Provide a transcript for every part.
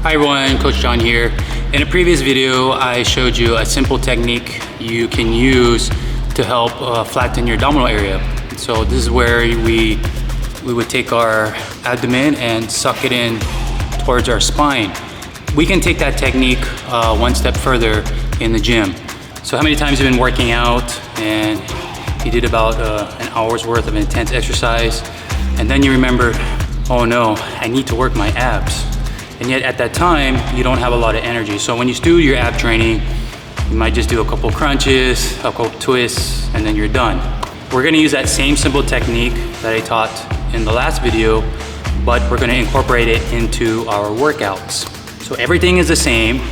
Hi everyone, Coach John here. In a previous video, I showed you a simple technique you can use to help flatten your abdominal area. So this is where we would take our abdomen and suck it in towards our spine. We can take that technique one step further in the gym. So how many times have you been working out and you did about an hour's worth of intense exercise, and then you remember, oh no, I need to work my abs. And yet at that time, you don't have a lot of energy. So when you do your ab training, you might just do a couple crunches, a couple twists, and then you're done. We're gonna use that same simple technique that I taught in the last video, but we're gonna incorporate it into our workouts. So everything is the same,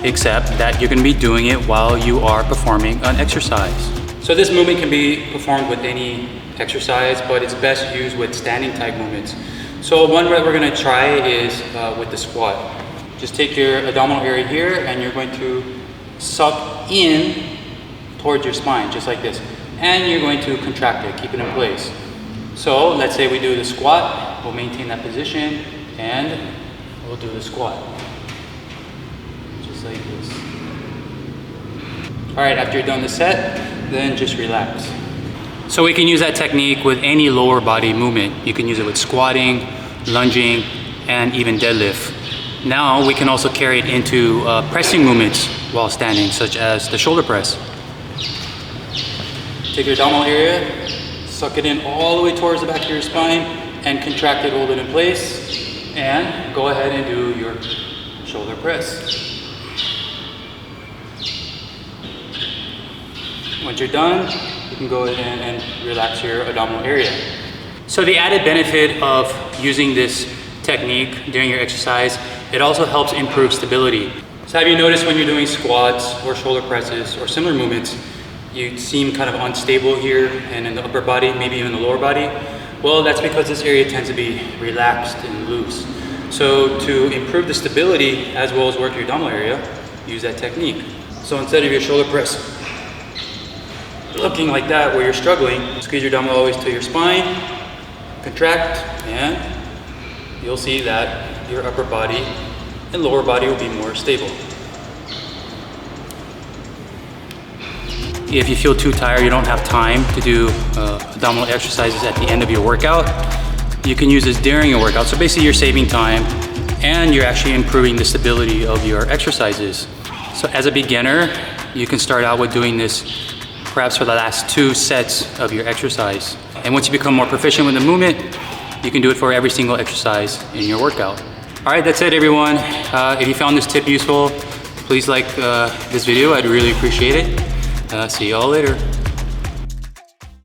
except that you're gonna be doing it while you are performing an exercise. So this movement can be performed with any exercise, but it's best used with standing type movements. So one that we're gonna try is with the squat. Just take your abdominal area here and you're going to suck in towards your spine, just like this. And you're going to contract it, keep it in place. So let's say we do the squat, we'll maintain that position and we'll do the squat. Just like this. All right, after you're done the set, then just relax. So we can use that technique with any lower body movement. You can use it with squatting, lunging, and even deadlift. Now we can also carry it into pressing movements while standing, such as the shoulder press. Take your abdominal area, suck it in all the way towards the back of your spine, and contract it, hold it in place, and go ahead and do your shoulder press. Once you're done, you can go ahead and relax your abdominal area. So the added benefit of using this technique during your exercise, it also helps improve stability. So have you noticed when you're doing squats or shoulder presses or similar movements, you seem kind of unstable here and in the upper body, maybe even the lower body? Well, that's because this area tends to be relaxed and loose. So to improve the stability as well as work your abdominal area, use that technique. So instead of your shoulder press looking like that where you're struggling, squeeze your abdominal always to your spine, contract, and you'll see that your upper body and lower body will be more stable. If you feel too tired, you don't have time to do abdominal exercises at the end of your workout, you can use this during your workout. So basically you're saving time and you're actually improving the stability of your exercises. So as a beginner, you can start out with doing this perhaps for the last 2 sets of your exercise. And once you become more proficient with the movement, you can do it for every single exercise in your workout. All right, that's it everyone. If you found this tip useful, please like this video. I'd really appreciate it. See y'all later.